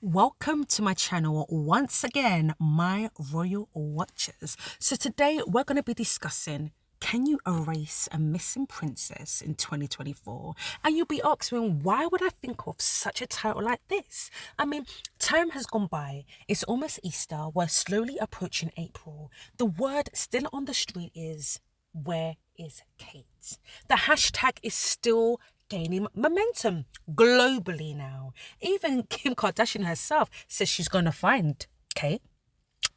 Welcome to my channel once again, my royal watchers. So today we're going to be discussing, can you erase a missing princess in 2024? And you'll be asking, why would I think of such a title like this? I mean, time has gone by. It's almost Easter. We're slowly approaching April. The word still on the street is, where is Kate? The hashtag is still gaining momentum globally now. Even Kim Kardashian herself says she's going to find Kate.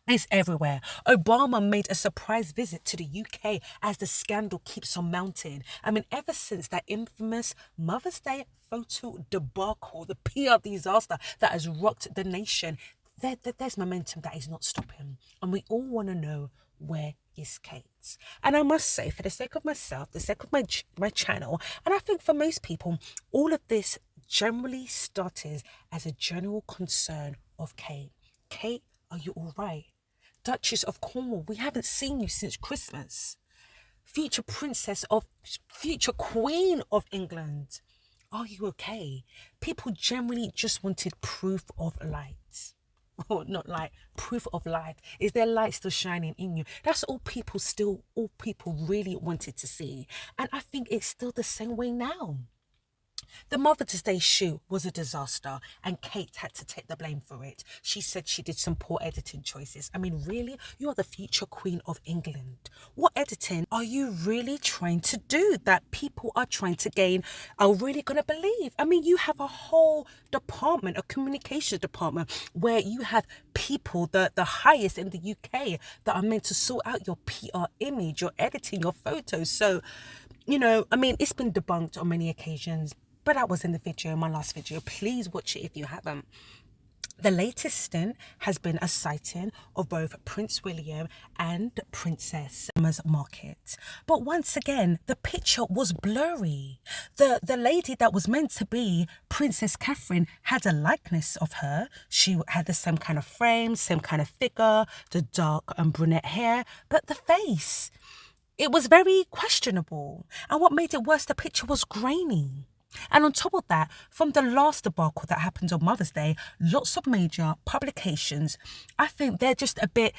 It's everywhere. Obama made a surprise visit to the UK as the scandal keeps on mounting. I mean, ever since that infamous Mother's Day photo debacle, the PR disaster that has rocked the nation, there's momentum that is not stopping. And we all want to know, where is Kate? And I must say, for the sake of myself, the sake of my channel, and I think for most people, all of this generally started as a general concern of Kate. Kate, are you all right? Duchess of Cornwall, we haven't seen you since Christmas. Future Queen of England, are you okay? People generally just wanted proof of light. Or not light, proof of light. Is there light still shining in you? That's all people really wanted to see. And I think it's still the same way now. The Mother's Day shoot was a disaster and Kate had to take the blame for it. She said she did some poor editing choices. I mean, really? You're the future Queen of England. What editing are you really trying to do that people are trying to gain, are really going to believe? I mean, you have a whole department, a communications department, where you have people, the highest in the UK, that are meant to sort out your PR image, your editing, your photos. So, I mean, it's been debunked on many occasions. But that was in the video, my last video. Please watch it if you haven't. The latest stint has been a sighting of both Prince William and Princess Meganmarkle. But once again, the picture was blurry. The lady that was meant to be Princess Catherine had a likeness of her. She had the same kind of frame, same kind of figure, the dark and brunette hair, but the face, it was very questionable. And what made it worse, the picture was grainy. And on top of that, from the last debacle that happened on Mother's Day, lots of major publications, I think they're just a bit,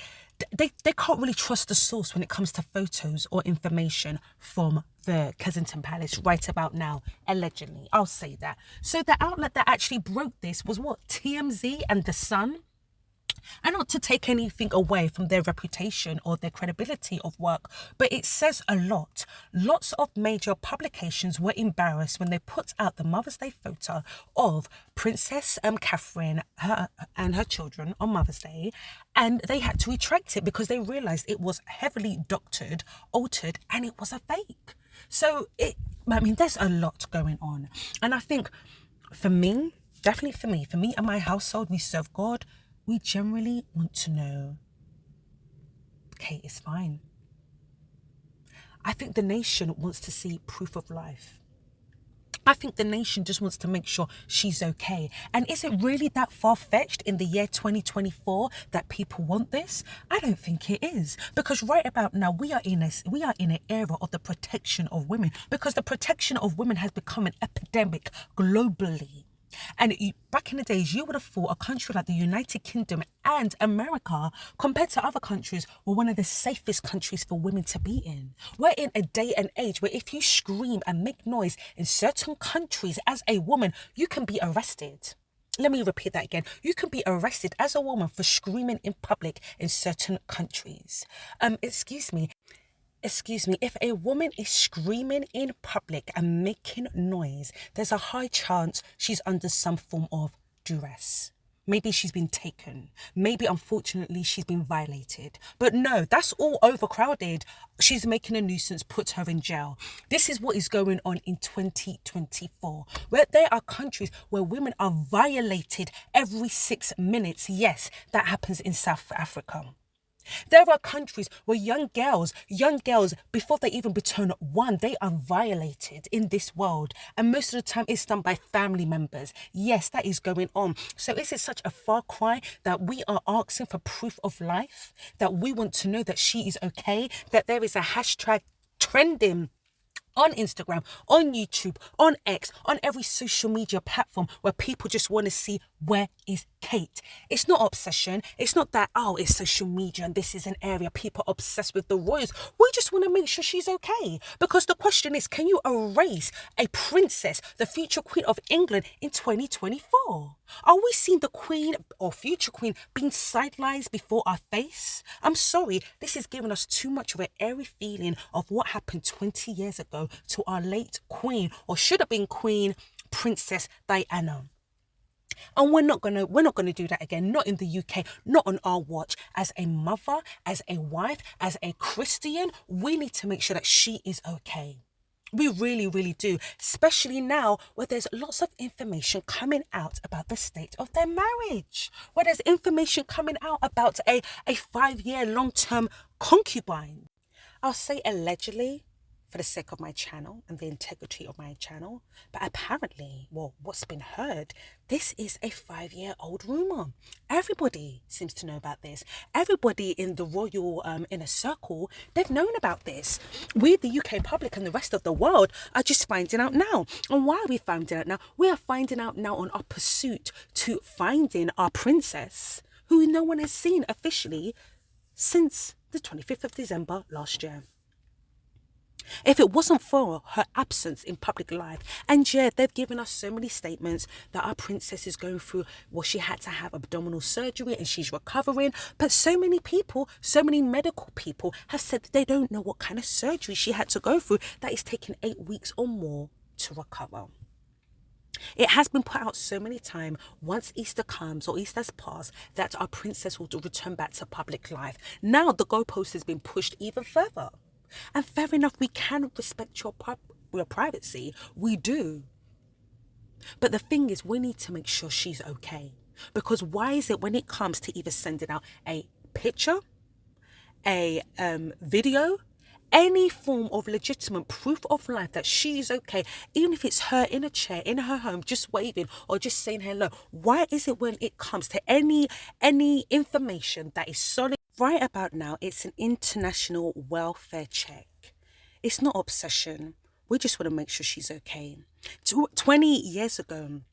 they can't really trust the source when it comes to photos or information from the Kensington Palace right about now, allegedly. I'll say that. So the outlet that actually broke this was what? TMZ and The Sun? And not to take anything away from their reputation or their credibility of work, but it says a lot. Lots of major publications were embarrassed when they put out the Mother's Day photo of Princess Catherine and her children on Mother's Day, and they had to retract it because they realised it was heavily doctored, altered, and it was a fake. So, there's a lot going on. And I think for me, definitely for me and my household, we serve God. We generally want to know, Kate is fine. I think the nation wants to see proof of life. I think the nation just wants to make sure she's okay. And is it really that far-fetched in the year 2024 that people want this? I don't think it is. Because right about now, we are in an era of the protection of women. Because the protection of women has become an epidemic globally. And back in the days, you would have thought a country like the United Kingdom and America, compared to other countries, were one of the safest countries for women to be in. We're in a day and age where if you scream and make noise in certain countries as a woman, you can be arrested. Let me repeat that again. You can be arrested as a woman for screaming in public in certain countries. Excuse me, if a woman is screaming in public and making noise, there's a high chance she's under some form of duress. Maybe she's been taken. Maybe, unfortunately, she's been violated. But no, that's all overcrowded. She's making a nuisance, put her in jail. This is what is going on in 2024, where there are countries where women are violated every 6 minutes. Yes, that happens in South Africa. There are countries where young girls, before they even turn 1, they are violated in this world. And most of the time it's done by family members. Yes, that is going on. So is it such a far cry that we are asking for proof of life? That we want to know that she is okay? That there is a hashtag trending on Instagram, on YouTube, on X, on every social media platform where people just want to see, where is Kate. It's not obsession. It's not that, oh, it's social media and this is an area people are obsessed with the royals. We just want to make sure she's okay. Because the question is, can you erase a princess, the future Queen of England, in 2024? Are we seeing the Queen or future Queen being sidelined before our face? I'm sorry, this is giving us too much of an airy feeling of what happened 20 years ago to our late Queen, or should have been Queen Princess Diana. And we're not gonna do that again. Not in the UK, not on our watch. As a mother, as a wife, as a Christian, we need to make sure that she is okay. We really, really do. Especially now where there's lots of information coming out about the state of their marriage. Where there's information coming out about a 5-year long-term concubine. I'll say allegedly, for the sake of my channel and the integrity of my channel. But apparently, well, what's been heard, this is a 5-year-old rumour. Everybody seems to know about this. Everybody in the royal inner circle, they've known about this. We, the UK public and the rest of the world, are just finding out now. And why are we finding out now? We are finding out now on our pursuit to finding our princess, who no one has seen officially since the 25th of December last year. If it wasn't for her absence in public life, and yeah, they've given us so many statements that our princess is going through, well, she had to have abdominal surgery and she's recovering. But so many people, so many medical people have said that they don't know what kind of surgery she had to go through, that is taking 8 weeks or more to recover. It has been put out so many times, once Easter comes or Easter's passed, that our princess will return back to public life. Now the goalpost has been pushed even further. And fair enough, we can respect your privacy. We do. But the thing is, we need to make sure she's okay. Because why is it when it comes to either sending out a picture, a video, any form of legitimate proof of life that she's okay, even if it's her in a chair in her home just waving or just saying hello, why is it when it comes to any information that is solid? Right about now, it's an international welfare check. It's not obsession. We just want to make sure she's okay. 20 years ago,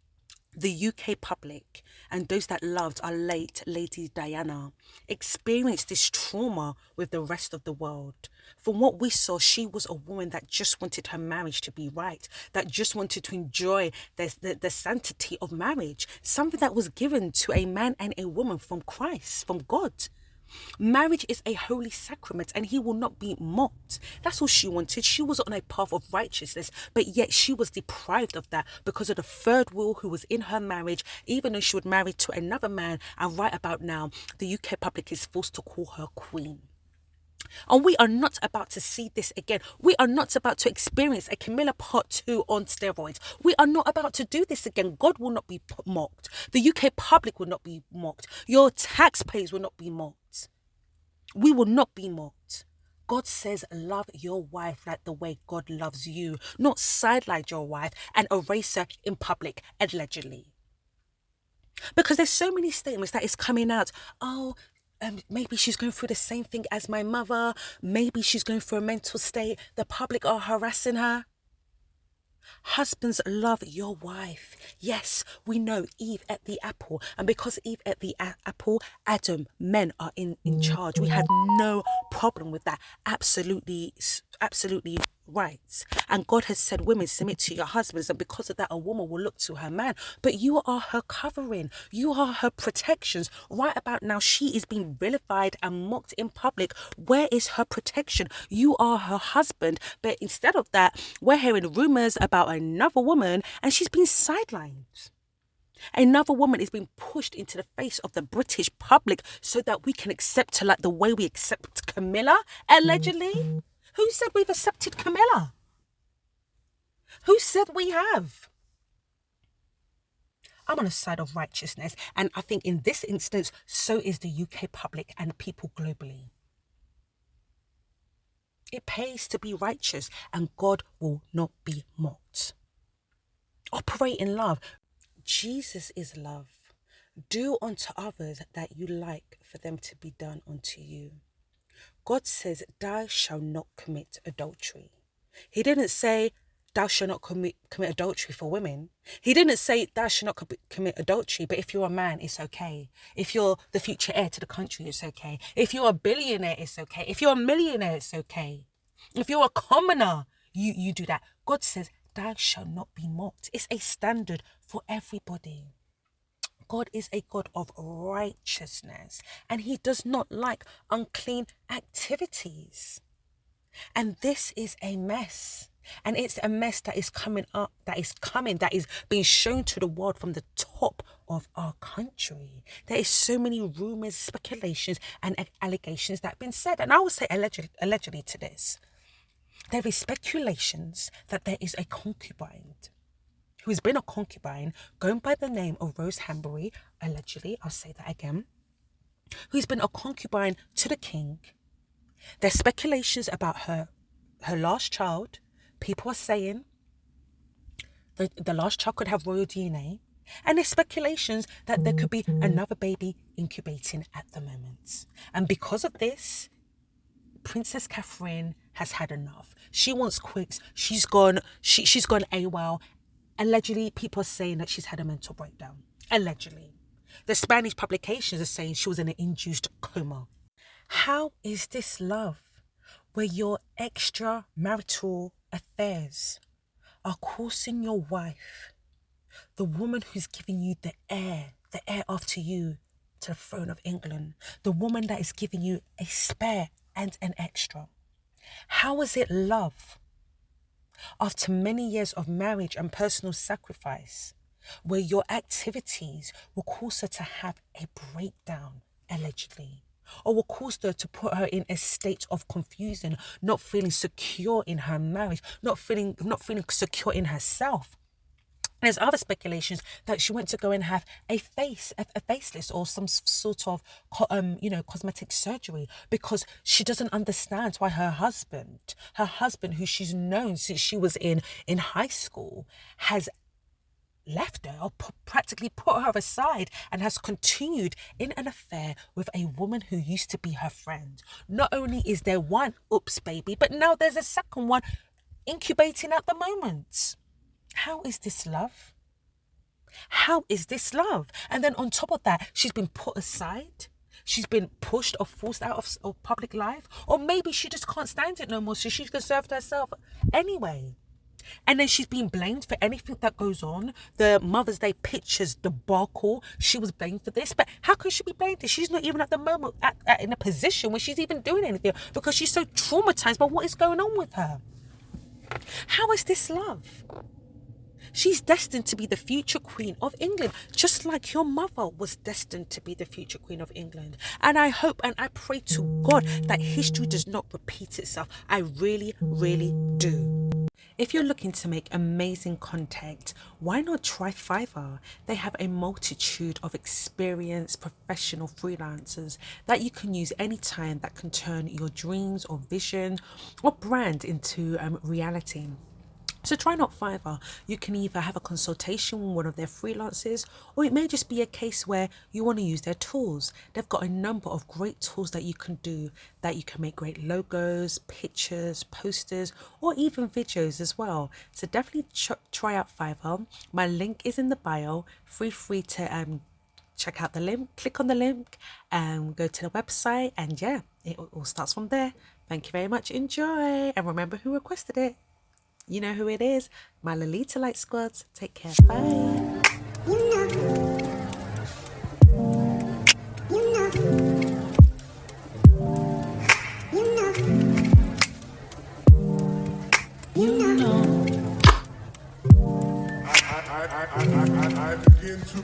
the UK public and those that loved our late Lady Diana experienced this trauma with the rest of the world. From what we saw, she was a woman that just wanted her marriage to be right, that just wanted to enjoy the sanctity of marriage, something that was given to a man and a woman from Christ, from God. Marriage is a holy sacrament and he will not be mocked. That's all she wanted. She was on a path of righteousness, but yet she was deprived of that because of the third wheel who was in her marriage, even though she was married to another man. And right about now, the UK public is forced to call her queen. And we are not about to see this again. We are not about to experience a Camilla Part 2 on steroids. We are not about to do this again. God will not be mocked. The UK public will not be mocked. Your taxpayers will not be mocked. We will not be mocked. God says, love your wife like the way God loves you. Not sideline your wife and erase her in public, allegedly. Because there's so many statements that is coming out. Oh, maybe she's going through the same thing as my mother. Maybe she's going through a mental state. The public are harassing her. Husbands, love your wife. Yes, we know Eve ate the apple. And because Eve ate the apple, Adam, men are in charge. We have no problem with that. Absolutely right. And God has said, women, submit to your husbands. And because of that, a woman will look to her man. But you are her covering. You are her protections. Right about now, she is being vilified and mocked in public. Where is her protection? You are her husband. But instead of that, we're hearing rumours about another woman and she's been sidelined. Another woman is being pushed into the face of the British public so that we can accept her like the way we accept Camilla, allegedly. Who said we've accepted Camilla? Who said we have? I'm on the side of righteousness, and I think in this instance, so is the UK public and people globally. It pays to be righteous, and God will not be mocked. Operate in love. Jesus is love. Do unto others that you like for them to be done unto you. God says, thou shalt not commit adultery. He didn't say, thou shalt not commit adultery for women. He didn't say thou shalt not commit adultery, but if you're a man, it's okay. If you're the future heir to the country, it's okay. If you're a billionaire, it's okay. If you're a millionaire, it's okay. If you're a commoner, you do that. God says, thou shalt not be mocked. It's a standard for everybody. God is a God of righteousness, and he does not like unclean activities. And this is a mess. And it's a mess that is coming up, that is being shown to the world from the top of our country. There is so many rumors, speculations, and allegations that have been said. And I will say allegedly to this. There is speculations that there is a concubine who has been a concubine going by the name of Rose Hambury, allegedly, I'll say that again, who's been a concubine to the king. There's speculations about her last child. People are saying the last child could have royal DNA. And there's speculations that there could be another baby incubating at the moment. And because of this, Princess Catherine has had enough. She wants quicks. She's gone AWOL. Allegedly, people are saying that she's had a mental breakdown. Allegedly. The Spanish publications are saying she was in an induced coma. How is this love where your extramarital affairs are causing your wife, the woman who's giving you the heir after you to the throne of England, the woman that is giving you a spare and an extra? How is it love after many years of marriage and personal sacrifice where your activities will cause her to have a breakdown, allegedly? Or will cause her to put her in a state of confusion, not feeling secure in her marriage, not feeling secure in herself. There's other speculations that she went to go and have a facelift or some sort of, cosmetic surgery because she doesn't understand why her husband, who she's known since she was in high school, has left her or practically put her aside and has continued in an affair with a woman who used to be her friend. Not only is there one oops baby, but now there's a second one incubating at the moment. How is this love? How is this love? And then on top of that, she's been put aside. She's been pushed or forced out of public life. Or maybe she just can't stand it no more, so she's reserved herself anyway. And then she's being blamed for anything that goes on. The Mother's Day pictures debacle, she was blamed for this. But how can she be blamed? She's not even at the moment in a position where she's even doing anything because she's so traumatized by what is going on with her. How is this love? She's destined to be the future Queen of England, just like your mother was destined to be the future Queen of England. And I hope and I pray to God that history does not repeat itself. I really, really do. If you're looking to make amazing content, why not try Fiverr? They have a multitude of experienced professional freelancers that you can use anytime that can turn your dreams or vision or brand into reality. So try not Fiverr. You can either have a consultation with one of their freelancers, or it may just be a case where you want to use their tools. They've got a number of great tools that you can do, that you can make great logos, pictures, posters, or even videos as well. So definitely try out Fiverr. My link is in the bio. Feel free to check out the link, click on the link and go to the website, and yeah, it all starts from there. Thank you very much. Enjoy, and remember who requested it. You know who it is, my Lolita Light Squads. Take care. Bye. I begin to